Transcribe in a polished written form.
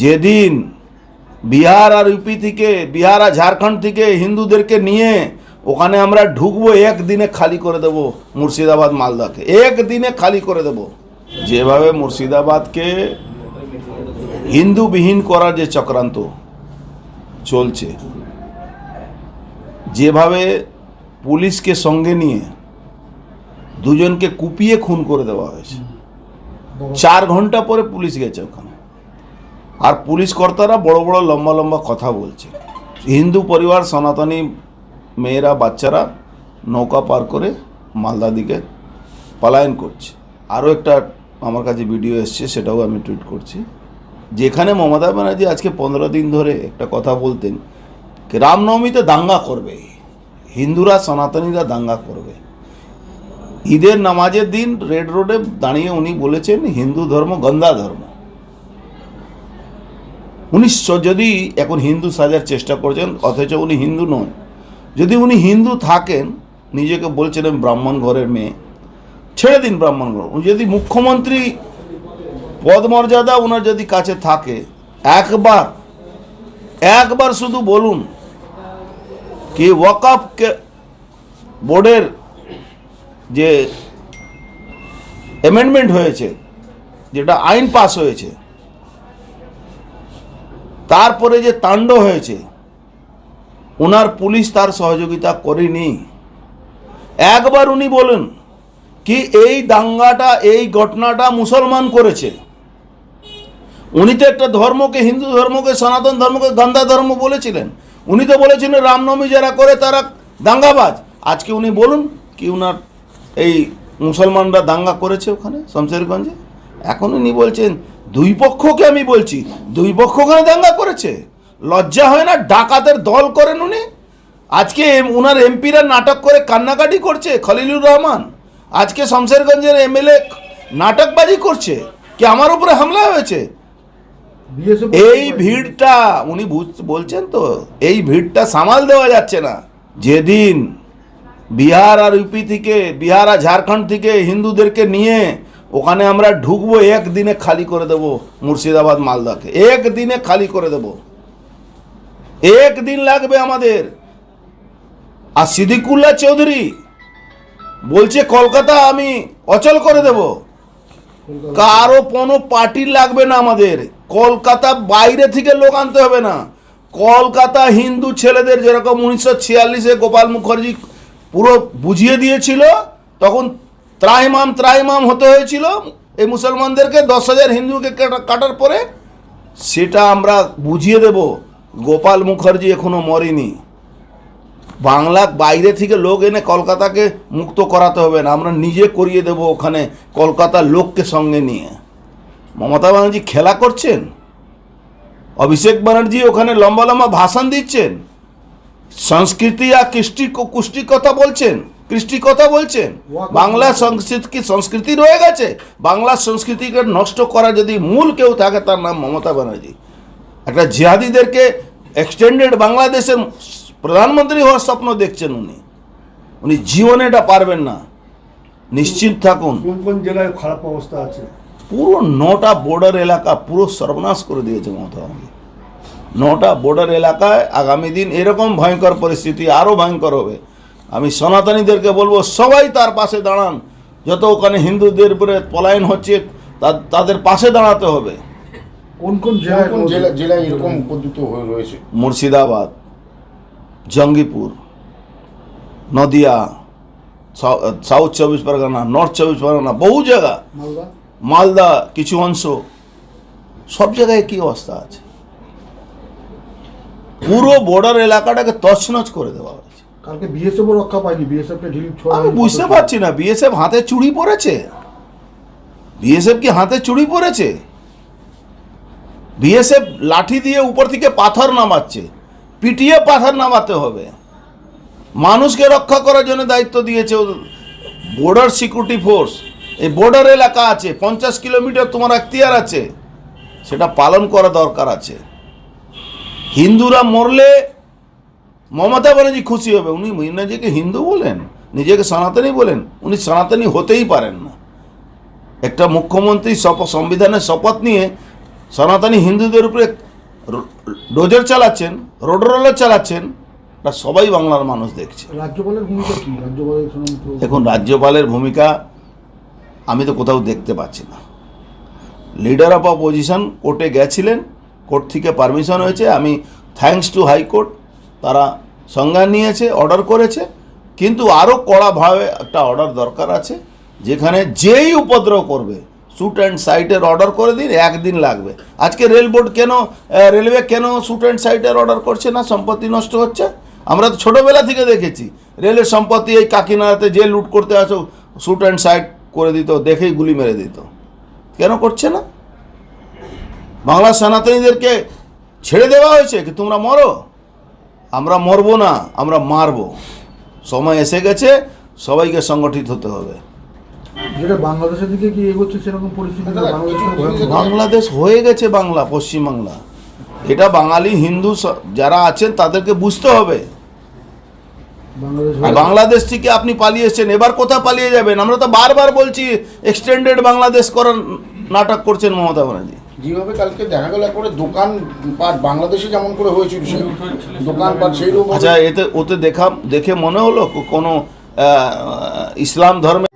যেদিন বিহার আর ইউপি থেকে, বিহার আর ঝাড়খণ্ড থেকে হিন্দুদেরকে নিয়ে ওখানে আমরা ঢুকবো, একদিনে খালি করে দেব মুর্শিদাবাদ মালদাকে, একদিনে খালি করে দেব। যেভাবে মুর্শিদাবাদকে হিন্দুবিহীন করার যে চক্রান্ত চলছে, যেভাবে পুলিশকে সঙ্গে নিয়ে দুজনকে কুপিয়ে খুন করে দেওয়া হয়েছে, 4 ঘন্টা পরে পুলিশ গেছে ওখানে, আর পুলিশ কর্তারা বড় বড় লম্বা লম্বা কথা বলছে। হিন্দু পরিবার, সনাতনী মেয়েরা, বাচ্চারা নৌকা পার করে মালদা দিকে পলায়ন করছে। আরও একটা আমার কাছে ভিডিও এসছে, সেটাও আমি টুইট করছি, যেখানে মমতা ব্যানার্জি আজকে 15 দিন ধরে একটা কথা বলতেন, রামনবমীতে দাঙ্গা করবে, হিন্দুরা সনাতনীরা দাঙ্গা করবে। ঈদের নামাজের দিন রেড রোডে দাঁড়িয়ে উনি বলেছেন হিন্দু ধর্ম গন্দা ধর্ম। উনি যদি এখন হিন্দু সাজার চেষ্টা করছেন, অথচ উনি হিন্দু নন। যদি উনি হিন্দু থাকেন, নিজেকে বলছিলেন ব্রাহ্মণ ঘরের মেয়ে, ছেড়ে দিন ব্রাহ্মণ ঘর। উনি যদি মুখ্যমন্ত্রী পদমর্যাদা ওনার যদি কাছে থাকে, একবার শুধু বলুন কি ওয়াকফ বোর্ডের যে অ্যামেন্ডমেন্ট হয়েছে, যেটা আইন পাস হয়েছে, তারপরে যে তাণ্ড হয়েছে, ওনার পুলিশ তার সহযোগিতা করেনি। একবার উনি বলেন কি এই দাঙ্গাটা, এই ঘটনাটা মুসলমান করেছে। উনি তো একটা ধর্মকে, হিন্দু ধর্মকে, সনাতন ধর্মকে গন্দা ধর্ম বলেছিলেন। উনি তো বলেছিলেন রামনবমী যারা করে তারা দাঙ্গাবাজ। আজকে উনি বলুন কি উনার এই মুসলমানরা দাঙ্গা করেছে ওখানে শমশেরগঞ্জে। এখন উনি বলছেন দুই পক্ষকে, আমি বলছি দুই পক্ষ ওখানে দাঙ্গা করেছে। লজ্জা হয় না? ডাকাতের দল করেন উনি। আজকে উনার এমপিরা নাটক করে কান্নাকাটি করছে, খলিলুর রহমান। আজকে শমশেরগঞ্জের এমএলএ নাটকবাজি করছে কি আমার উপরে হামলা হয়েছে। এই ভিড়টা উনি বলছেন তো, এই ভিড়টা সামাল দেওয়া যাচ্ছে না। যেদিন বিহার আর ইউপি থেকে, বিহার আর ঝাড়খণ্ড থেকে হিন্দুদেরকে নিয়ে ওখানে আমরা ঢুকবো, একদিনে খালি করে দেব মুর্শিদাবাদ মালদাকে, একদিনে খালি করে দেব। একদিন লাগবে আমাদের। আর সিদ্দিকুল্লাহ চৌধুরী বলছে কলকাতা আমি অচল করে দেব। কারো কোনো পার্টি লাগবে না আমাদের। কলকাতা বাইরে থেকে লোক আনতে হবে না। কলকাতা হিন্দু ছেলেদের যেরকম 1946-এ গোপাল মুখার্জি পুরো বুঝিয়ে দিয়েছিল, তখন ত্রাইমাম হতে হয়েছিল এই মুসলমানদেরকে, 10,000 হিন্দুকে কাটার পরে, সেটা আমরা বুঝিয়ে দেব। গোপাল মুখার্জি এখনো মরেনি। বাংলা বাইরে থেকে লোক এনে কলকাতাকে মুক্ত করাতে হবে না, আমরা নিজে করিয়ে দেব ওখানে কলকাতার লোককে সঙ্গে নিয়ে। মমতা ব্যানার্জি খেলা করছেন, অভিষেক ব্যানার্জি ওখানে লম্বা লম্বা ভাষণ দিচ্ছেন, সংস্কৃতি আর কুষ্টি কথা বলছেন, কৃষ্টি কথা বলছেন। বাংলা সংস্কৃতি রয়ে গেছে। বাংলা সংস্কৃতিকে নষ্ট করা যদি মূল কেউ থাকে, তার নাম মমতা ব্যানার্জি। একটা জিহাদিদেরকে এক্সটেন্ডেড বাংলাদেশের প্রধানমন্ত্রী হওয়ার স্বপ্ন দেখছেন উনি জীবনে এটা পারবেন না, নিশ্চিত থাকুন। কোন জেলায় খারাপ অবস্থা আছে? পুরো 9টা বর্ডার এলাকা পুরো সর্বনাশ করে দিয়েছে মমতা ব্যানার্জি। 9টা বর্ডার এলাকায় আগামী দিন এরকম ভয়ঙ্কর পরিস্থিতি আরও ভয়ঙ্কর হবে। আমি সনাতনীদেরকে বলবো সবাই তার পাশে দাঁড়ান। যত ওখানে হিন্দুদের উপরে পলায়ন হচ্ছে তাদের পাশে দাঁড়াতে হবে। কোন জেলায় এরকম পদ্ধতি রয়েছে? মুর্শিদাবাদ, জঙ্গিপুর, নদিয়া, সাউথ 24 পরগনা, নর্থ 24 পরগনা, বহু জায়গা, মালদা কিছু অংশ, সব জায়গায় কি অবস্থা আছে। পুরো বর্ডার এলাকাটাকে তছনছ করে দেওয়া হয়েছে। কালকে বিএসএফ রক্ষা পায়নি, বিএসএফকে ঢিল ছোড়া। আমি বুঝতে পারছি না, বিএসএফ হাতে চুড়ি পড়েছে? বিএসএফ কি হাতে চুড়ি পড়েছে? বিএসএফ লাঠি দিয়ে উপর থেকে পাথর নামাচ্ছে, পিটিয়ে পাথর নামাতে হবে। মানুষকে রক্ষা করার জন্য দায়িত্ব দিয়েছে বর্ডার সিকিউরিটি ফোর্স। এই বর্ডার এলাকা আছে, 50 কিলোমিটার তোমার এখতিয়ার আছে, সেটা পালন করা দরকার আছে। হিন্দুরা মরলে মমতা ব্যানার্জি খুশি হবে। উনি নিজেকে হিন্দু বলেন, নিজেকে সনাতনী বলেন, উনি সনাতনী হতেই পারেন না। একটা মুখ্যমন্ত্রী সংবিধানের শপথ নিয়ে সনাতনী হিন্দুদের উপরে ডোজার চালাচ্ছেন, রোড রোলার চালাচ্ছেন, তা সবাই বাংলার মানুষ দেখছে। রাজ্যপালের ভূমিকা কি? রাজ্যপালের দেখুন, রাজ্যপালের ভূমিকা আমি তো কোথাও দেখতে পাচ্ছি না। লিডার অফ অপোজিশন কোর্টে গেছিলেন, কোর্ট থেকে পারমিশন হয়েছে, আমি থ্যাঙ্কস টু হাইকোর্ট, তারা সংজ্ঞান নিয়েছে, অর্ডার করেছে, কিন্তু আরও কড়াভাবে একটা অর্ডার দরকার আছে, যেখানে যেই উপদ্রব করবে শ্যুট অ্যান্ড সাইটের অর্ডার করে দিন, একদিন লাগবে। আজকে রেলওয়ে কেন শ্যুট অ্যান্ড সাইটের অর্ডার করছে না? সম্পত্তি নষ্ট হচ্ছে। আমরা তো ছোটোবেলা থেকে দেখেছি রেলের সম্পত্তি এই কাকিনাড়াতে যে লুট করতে আসো শ্যুট অ্যান্ড সাইট করে দিত, দেখেই গুলি মেরে দিত। কেন করছে না? বাংলার সনাতনীদেরকে ছেড়ে দেওয়া হয়েছে কি তোমরা মরো? আমরা মরবো না, আমরা মারবো। সময় এসে গেছে, সবাইকে সংগঠিত হতে হবে। যেটা বাংলাদেশের দিকে কি এগোচ্ছে সেরকম পরিস্থিতি না? বাংলাদেশ হয়ে গেছে বাংলা, পশ্চিমবাংলা। এটা বাঙালি হিন্দু যারা আছেন তাদেরকে বুঝতে হবে। বাংলাদেশ থেকে আপনি পালিয়ে এসছেন, এবার কোথায় পালিয়ে যাবেন? আমরা তো বারবার বলছি এক্সটেন্ডেড বাংলাদেশ করার নাটক করছেন মমতা ব্যানার্জি। যেভাবে কালকে দেখা গেল করে দোকান পাট বাংলাদেশে যেমন করে হয়েছিল সেই দোকান পাট সেই রকম। আচ্ছা, ওতে দেখে মনে হলো কোনো ইসলাম ধর্মে